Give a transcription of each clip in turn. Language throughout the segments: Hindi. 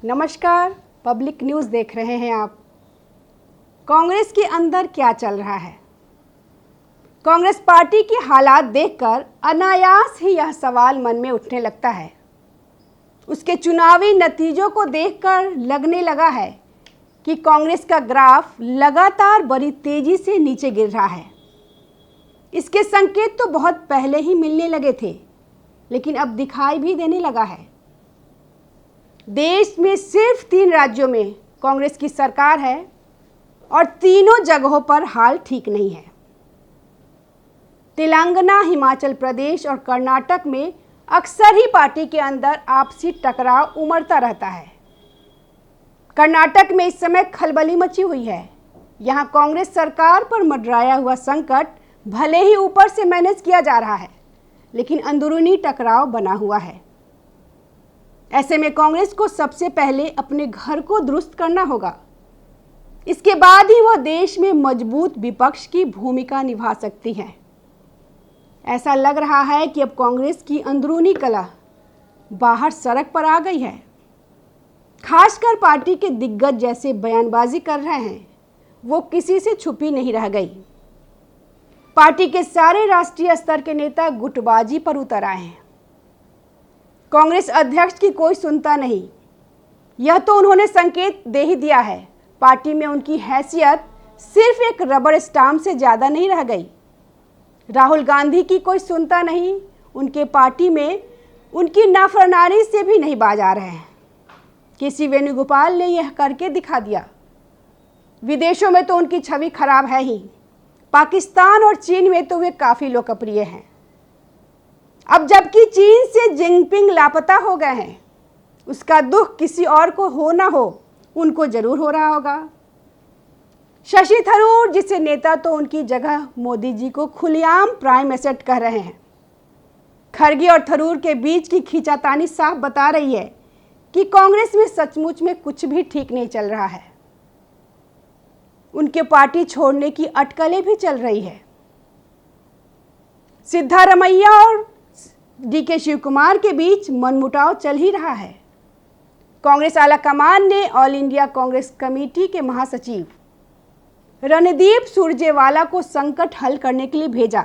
नमस्कार, पब्लिक न्यूज़ देख रहे हैं आप। कांग्रेस के अंदर क्या चल रहा है? कांग्रेस पार्टी के हालात देखकर अनायास ही यह सवाल मन में उठने लगता है। उसके चुनावी नतीजों को देखकर लगने लगा है कि कांग्रेस का ग्राफ लगातार बड़ी तेजी से नीचे गिर रहा है। इसके संकेत तो बहुत पहले ही मिलने लगे थे, लेकिन अब दिखाई भी देने लगा है। देश में सिर्फ 3 राज्यों में कांग्रेस की सरकार है और तीनों जगहों पर हाल ठीक नहीं है। तेलंगाना, हिमाचल प्रदेश और कर्नाटक में अक्सर ही पार्टी के अंदर आपसी टकराव उमड़ता रहता है। कर्नाटक में इस समय खलबली मची हुई है। यहाँ कांग्रेस सरकार पर मंडराया हुआ संकट भले ही ऊपर से मैनेज किया जा रहा है, लेकिन अंदरूनी टकराव बना हुआ है। ऐसे में कांग्रेस को सबसे पहले अपने घर को दुरुस्त करना होगा। इसके बाद ही वह देश में मजबूत विपक्ष की भूमिका निभा सकती है। ऐसा लग रहा है कि अब कांग्रेस की अंदरूनी कलह बाहर सड़क पर आ गई है। खासकर पार्टी के दिग्गज जैसे बयानबाजी कर रहे हैं, वो किसी से छुपी नहीं रह गई। पार्टी के सारे राष्ट्रीय स्तर के नेता गुटबाजी पर उतर आए हैं। कांग्रेस अध्यक्ष की कोई सुनता नहीं, यह तो उन्होंने संकेत दे ही दिया है। पार्टी में उनकी हैसियत सिर्फ एक रबर स्टाम्प से ज़्यादा नहीं रह गई। राहुल गांधी की कोई सुनता नहीं, उनके पार्टी में उनकी नाफरमानी से भी नहीं बाज आ रहे हैं। केसी वेणुगोपाल ने यह करके दिखा दिया। विदेशों में तो उनकी छवि खराब है ही, पाकिस्तान और चीन में तो वे काफ़ी लोकप्रिय हैं। अब जबकि चीन से जिनपिंग लापता हो गए हैं, उसका दुख किसी और को हो ना हो, उनको जरूर हो रहा होगा। शशि थरूर जिसे नेता तो उनकी जगह मोदी जी को खुलेआम प्राइम एसेट कह रहे हैं। खरगे और थरूर के बीच की खींचातानी साफ बता रही है कि कांग्रेस में सचमुच में कुछ भी ठीक नहीं चल रहा है। उनके पार्टी छोड़ने की अटकलें भी चल रही है। सिद्धारमैया और डीके शिव कुमार के बीच मनमुटाव चल ही रहा है। कांग्रेस आलाकमान ने ऑल इंडिया कांग्रेस कमेटी के महासचिव रणदीप सुरजेवाला को संकट हल करने के लिए भेजा।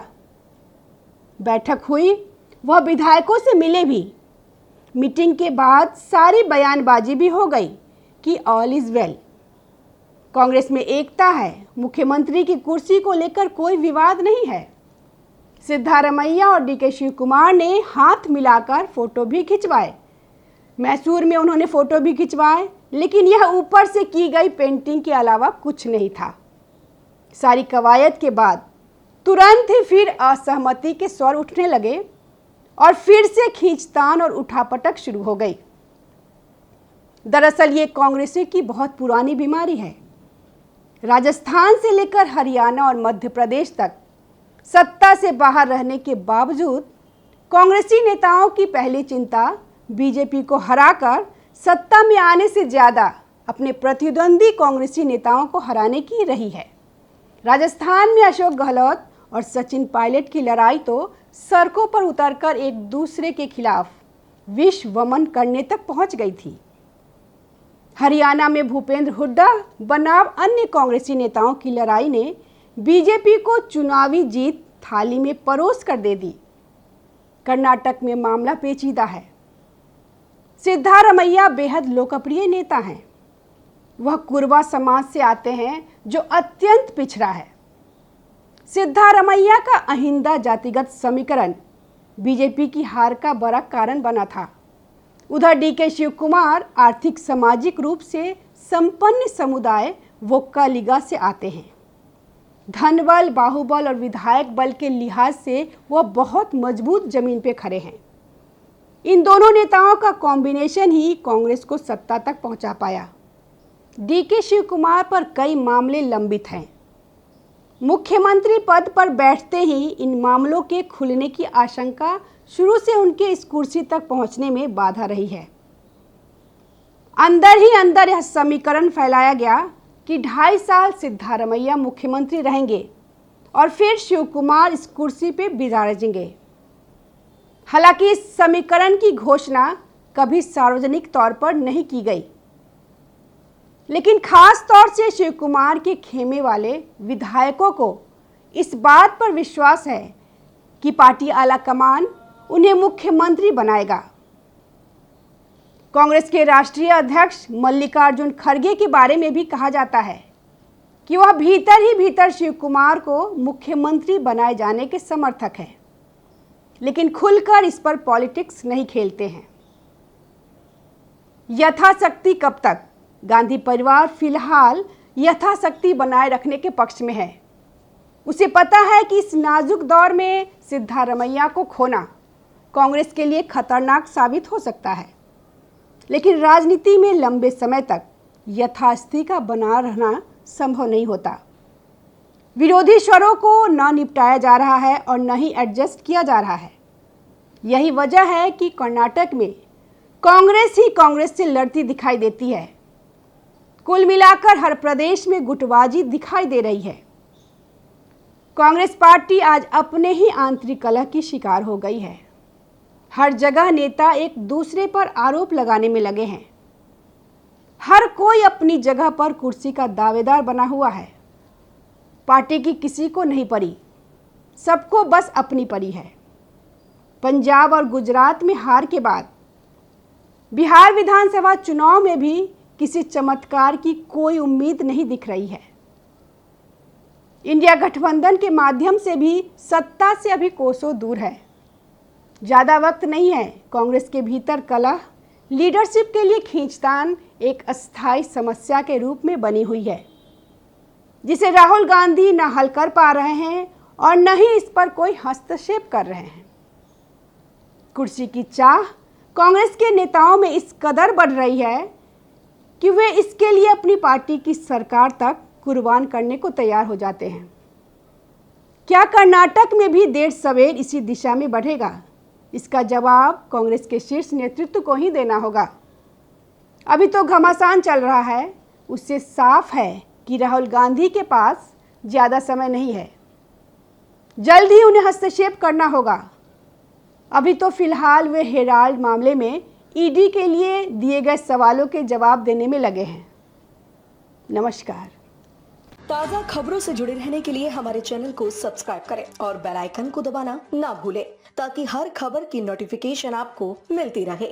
बैठक हुई, वह विधायकों से मिले भी। मीटिंग के बाद सारी बयानबाजी भी हो गई कि ऑल इज वेल। कांग्रेस में एकता है, मुख्यमंत्री की कुर्सी को लेकर कोई विवाद नहीं है। सिद्धारमैया और डीके शिव कुमार ने हाथ मिलाकर फोटो भी खिंचवाए। मैसूर में उन्होंने फोटो भी खिंचवाए, लेकिन यह ऊपर से की गई पेंटिंग के अलावा कुछ नहीं था। सारी कवायद के बाद तुरंत ही फिर असहमति के स्वर उठने लगे और फिर से खींचतान और उठापटक शुरू हो गई। दरअसल ये कांग्रेसी की बहुत पुरानी बीमारी है। राजस्थान से लेकर हरियाणा और मध्य प्रदेश तक सत्ता से बाहर रहने के बावजूद कांग्रेसी नेताओं की पहली चिंता बीजेपी को हराकर सत्ता में आने से ज़्यादा अपने प्रतिद्वंदी कांग्रेसी नेताओं को हराने की रही है। राजस्थान में अशोक गहलोत और सचिन पायलट की लड़ाई तो सड़कों पर उतरकर एक दूसरे के खिलाफ विष वमन करने तक पहुंच गई थी। हरियाणा में भूपेंद्र हुड्डा बनाम अन्य कांग्रेसी नेताओं की लड़ाई ने बीजेपी को चुनावी जीत थाली में परोस कर दे दी। कर्नाटक में मामला पेचीदा है। सिद्धारमैया बेहद लोकप्रिय नेता हैं। वह कुरवा समाज से आते हैं जो अत्यंत पिछड़ा है। सिद्धारमैया का अहिंदा जातिगत समीकरण बीजेपी की हार का बड़ा कारण बना था। उधर डीके शिव कुमार आर्थिक सामाजिक रूप से संपन्न समुदाय वोक्कालिगा से आते हैं। धनबल, बाहुबल और विधायक बल के लिहाज से वह बहुत मजबूत जमीन पे खड़े हैं। इन दोनों नेताओं का कॉम्बिनेशन ही कांग्रेस को सत्ता तक पहुंचा पाया। डीके शिव कुमार पर कई मामले लंबित हैं। मुख्यमंत्री पद पर बैठते ही इन मामलों के खुलने की आशंका शुरू से उनके इस कुर्सी तक पहुंचने में बाधा रही है। अंदर ही अंदर यह समीकरण फैलाया गया कि 2.5 साल सिद्धारमैया मुख्यमंत्री रहेंगे और फिर शिव कुमार इस कुर्सी पे बिराजेंगे। हालांकि इस समीकरण की घोषणा कभी सार्वजनिक तौर पर नहीं की गई, लेकिन खास तौर से शिव कुमार के खेमे वाले विधायकों को इस बात पर विश्वास है कि पार्टी आलाकमान उन्हें मुख्यमंत्री बनाएगा। कांग्रेस के राष्ट्रीय अध्यक्ष मल्लिकार्जुन खड़गे के बारे में भी कहा जाता है कि वह भीतर ही भीतर शिव कुमार को मुख्यमंत्री बनाए जाने के समर्थक हैं, लेकिन खुलकर इस पर पॉलिटिक्स नहीं खेलते हैं। यथाशक्ति कब तक? गांधी परिवार फिलहाल यथाशक्ति बनाए रखने के पक्ष में है। उसे पता है कि इस नाजुक दौर में सिद्धारमैया को खोना कांग्रेस के लिए खतरनाक साबित हो सकता है, लेकिन राजनीति में लंबे समय तक यथास्थिति का बना रहना संभव नहीं होता। विरोधी स्वरों को न निपटाया जा रहा है और न ही एडजस्ट किया जा रहा है। यही वजह है कि कर्नाटक में कांग्रेस ही कांग्रेस से लड़ती दिखाई देती है। कुल मिलाकर हर प्रदेश में गुटबाजी दिखाई दे रही है। कांग्रेस पार्टी आज अपने ही आंतरिक कलह की शिकार हो गई है। हर जगह नेता एक दूसरे पर आरोप लगाने में लगे हैं। हर कोई अपनी जगह पर कुर्सी का दावेदार बना हुआ है। पार्टी की किसी को नहीं पड़ी, सबको बस अपनी पड़ी है। पंजाब और गुजरात में हार के बाद बिहार विधानसभा चुनाव में भी किसी चमत्कार की कोई उम्मीद नहीं दिख रही है। इंडिया गठबंधन के माध्यम से भी सत्ता से अभी कोसों दूर है। ज़्यादा वक्त नहीं है। कांग्रेस के भीतर कलह, लीडरशिप के लिए खींचतान एक अस्थायी समस्या के रूप में बनी हुई है, जिसे राहुल गांधी न हल कर पा रहे हैं और न ही इस पर कोई हस्तक्षेप कर रहे हैं। कुर्सी की चाह कांग्रेस के नेताओं में इस कदर बढ़ रही है कि वे इसके लिए अपनी पार्टी की सरकार तक कुर्बान करने को तैयार हो जाते हैं। क्या कर्नाटक में भी देर सवेर इसी दिशा में बढ़ेगा? इसका जवाब कांग्रेस के शीर्ष नेतृत्व को ही देना होगा। अभी तो घमासान चल रहा है। उससे साफ है कि राहुल गांधी के पास ज़्यादा समय नहीं है। जल्द ही उन्हें हस्तक्षेप करना होगा। अभी तो फिलहाल वे हेराल्ड मामले में ईडी के लिए दिए गए सवालों के जवाब देने में लगे हैं। नमस्कार। ताज़ा खबरों से जुड़े रहने के लिए हमारे चैनल को सब्सक्राइब करें और बेल आइकन को दबाना ना भूलें, ताकि हर खबर की नोटिफिकेशन आपको मिलती रहे।